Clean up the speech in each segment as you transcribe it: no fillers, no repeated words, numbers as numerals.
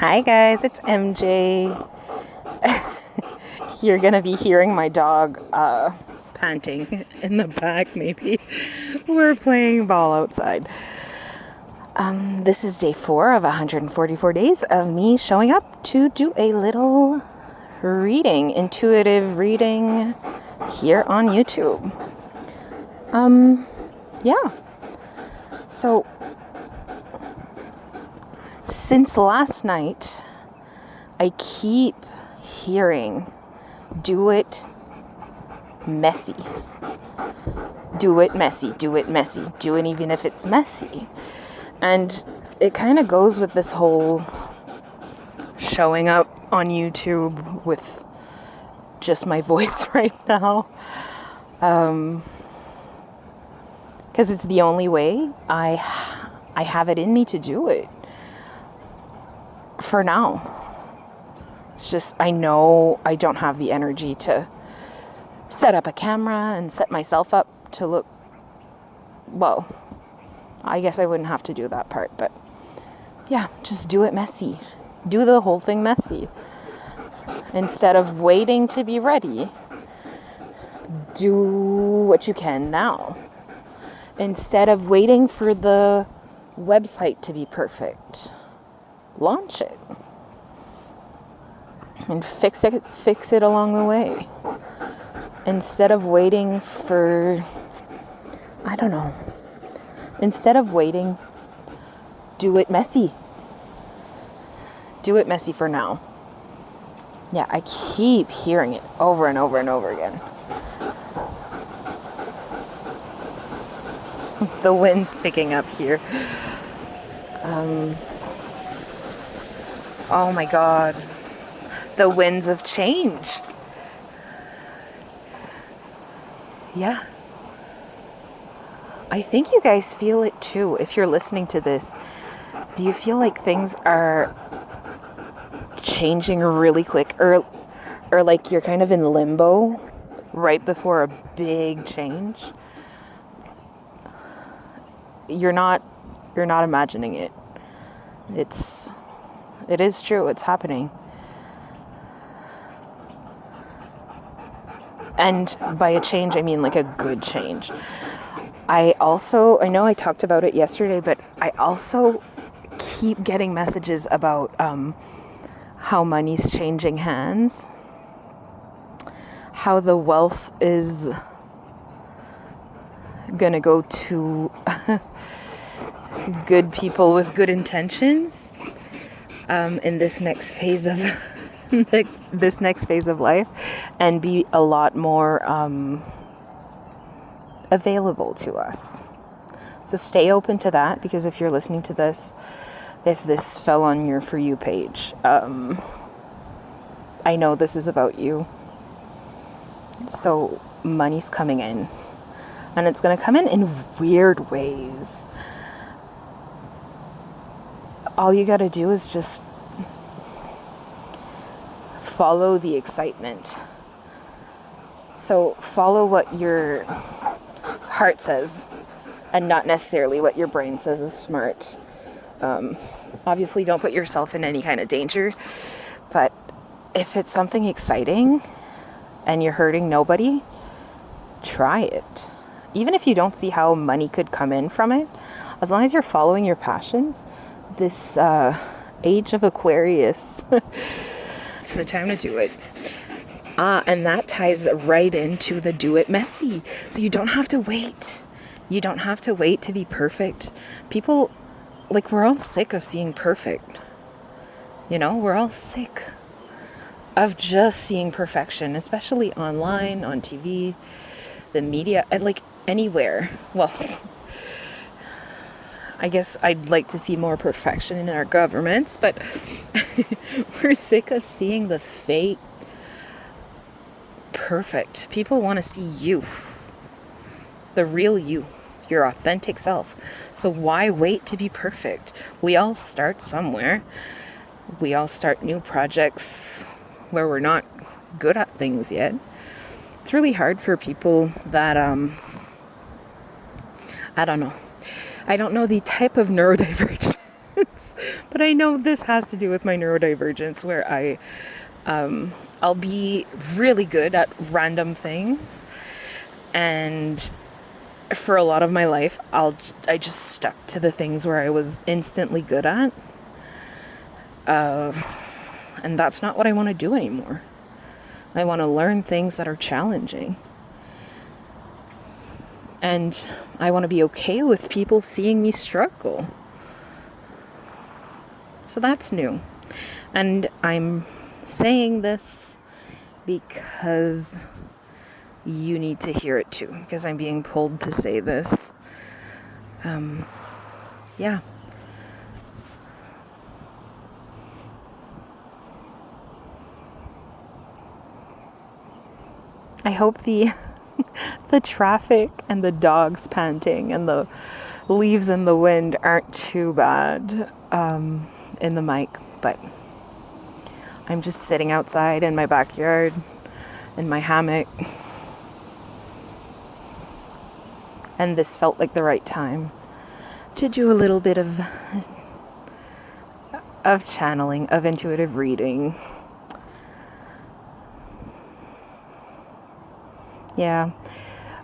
Hi guys, it's MJ. You're gonna be hearing my dog panting in the back maybe. We're playing ball outside. This is day 4 of 144 days of me showing up to do a little reading, intuitive reading here on YouTube. Yeah. So since last night, I keep hearing, do it messy. Do it messy, do it messy, do it even if it's messy. And it kind of goes with this whole showing up on YouTube with just my voice right now. Because it's the only way I have it in me to do it. For now. It's just, I know I don't have the energy to set up a camera and set myself up to look, well, I guess I wouldn't have to do that part, but yeah, just do it messy. Do the whole thing messy. Instead of waiting to be ready, do what you can now. Instead of waiting for the website to be perfect, launch it. And fix it along the way. Instead of waiting for, I don't know. Instead of waiting, do it messy. Do it messy for now. Yeah, I keep hearing it over and over and over again. The wind's picking up here. Oh my God. The winds of change. Yeah. I think you guys feel it too. If you're listening to this, do you feel like things are changing really quick, or like you're kind of in limbo right before a big change? You're not imagining it. It is true. It's happening. And by a change, I mean like a good change. I know I talked about it yesterday, but I also keep getting messages about how money's changing hands, how the wealth is gonna go to good people with good intentions in this next phase of life, and be a lot more available to us. So stay open to that, because if you're listening to this, if this fell on your For You page, I know this is about you. So money's coming in, and it's going to come in weird ways. All you got to do is just follow the excitement. So follow what your heart says, and not necessarily what your brain says is smart. Obviously, don't put yourself in any kind of danger. But if it's something exciting and you're hurting nobody, try it. Even if you don't see how money could come in from it, as long as you're following your passions, this age of Aquarius, it's the time to do it. And that ties right into the do it messy. So you don't have to wait. You don't have to wait to be perfect. People, like, we're all sick of seeing perfect. You know, we're all sick of just seeing perfection, especially online, on TV, the media, and like anywhere. Well, I guess I'd like to see more perfection in our governments, but we're sick of seeing the fake perfect. People want to see you, the real you, your authentic self. So why wait to be perfect? We all start somewhere. We all start new projects where we're not good at things yet. It's really hard for people that I don't know the type of neurodivergence, But I know this has to do with my neurodivergence, where I'll be really good at random things, and for a lot of my life, I just stuck to the things where I was instantly good at. And that's not what I want to do anymore. I want to learn things that are challenging. And I want to be okay with people seeing me struggle. So that's new. And I'm saying this because you need to hear it too, because I'm being pulled to say this. Yeah. I hope the traffic and the dogs panting and the leaves in the wind aren't too bad in the mic, but I'm just sitting outside in my backyard in my hammock, and this felt like the right time to do a little bit of channeling, of intuitive reading. Yeah,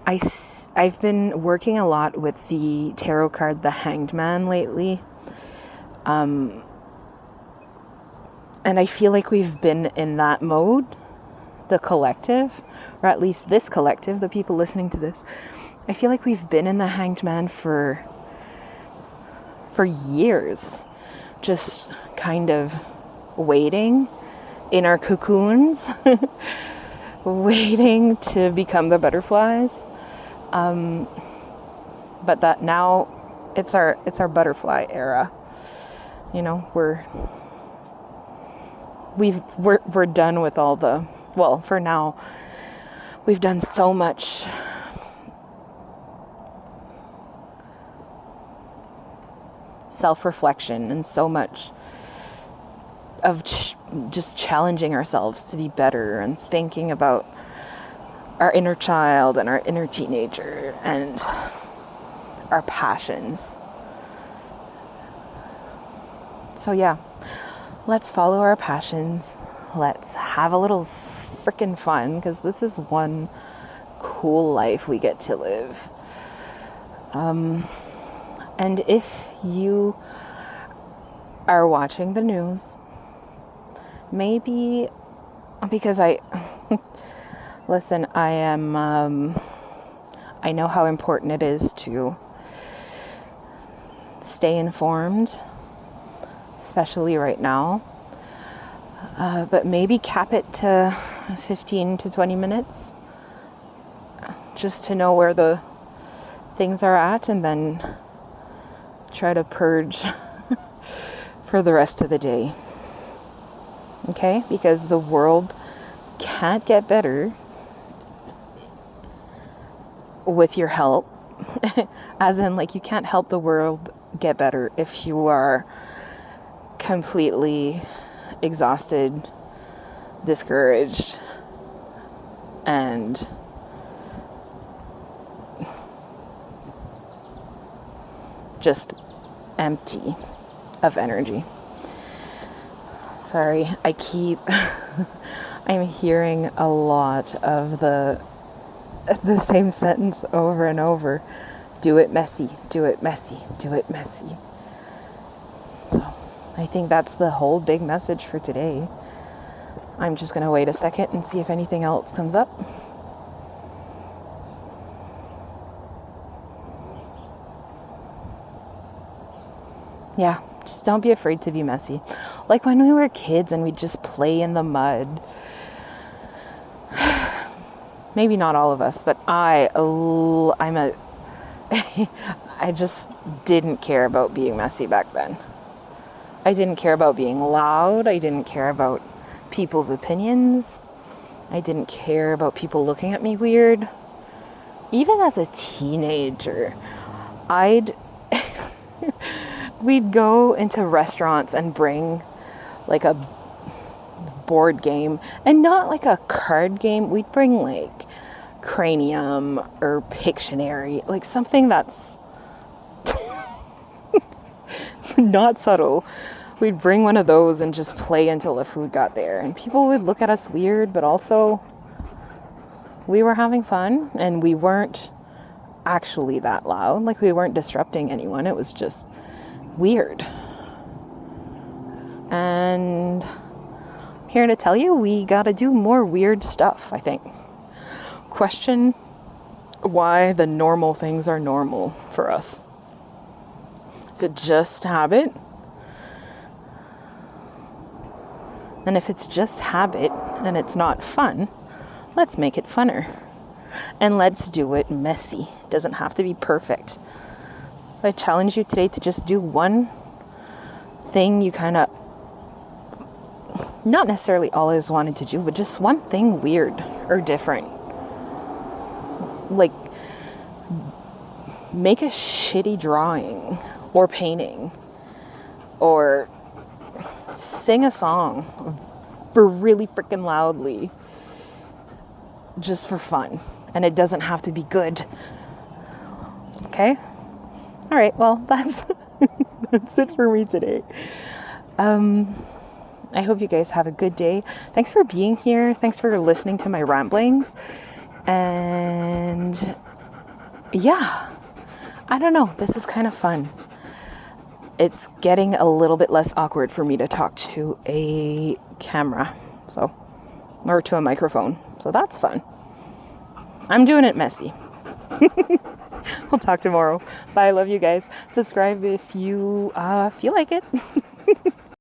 I've been working a lot with the tarot card, the Hanged Man, lately. And I feel like we've been in that mode, the collective, or at least this collective, the people listening to this. I feel like we've been in the Hanged Man for years, just kind of waiting in our cocoons, waiting to become the butterflies. But that now it's our butterfly era. You know, we're done with all the, well, for now, we've done so much self-reflection and so much of just challenging ourselves to be better and thinking about our inner child and our inner teenager and our passions. So yeah, let's follow our passions. Let's have a little freaking fun, because this is one cool life we get to live. And if you are watching the news, maybe, because listen, I know how important it is to stay informed, especially right now. But maybe cap it to 15 to 20 minutes, just to know where the things are at, and then try to purge for the rest of the day. Okay? Because the world can't get better with your help. As in, like, you can't help the world get better if you are completely exhausted, discouraged, and just empty of energy. Sorry, I'm hearing a lot of the same sentence over and over. Do it messy, do it messy, do it messy. So I think that's the whole big message for today. I'm just going to wait a second and see if anything else comes up. Yeah, just don't be afraid to be messy. Like when we were kids and we'd just play in the mud. Maybe not all of us, but I just didn't care about being messy back then. I didn't care about being loud. I didn't care about people's opinions. I didn't care about people looking at me weird. Even as a teenager, we'd go into restaurants and bring like a board game, and not like a card game. We'd bring like Cranium or Pictionary, like something that's not subtle, we'd bring one of those and just play until the food got there. And people would look at us weird, but also we were having fun and we weren't actually that loud. Like, we weren't disrupting anyone. It was just weird. And I'm here to tell you, we gotta do more weird stuff, I think. Question why the normal things are normal for us. Is it just habit? And if it's just habit and it's not fun, let's make it funner. And let's do it messy. It doesn't have to be perfect. I challenge you today to just do one thing you kind of not necessarily always wanted to do, but just one thing weird or different. Like, make a shitty drawing or painting, or sing a song really freaking loudly just for fun. And it doesn't have to be good. Okay? All right, well, that's it for me today. I hope you guys have a good day. Thanks for being here. Thanks for listening to my ramblings. And yeah, I don't know. This is kind of fun. It's getting a little bit less awkward for me to talk to a camera, or to a microphone. So that's fun. I'm doing it messy. I'll talk tomorrow. Bye. I love you guys. Subscribe if you feel like it.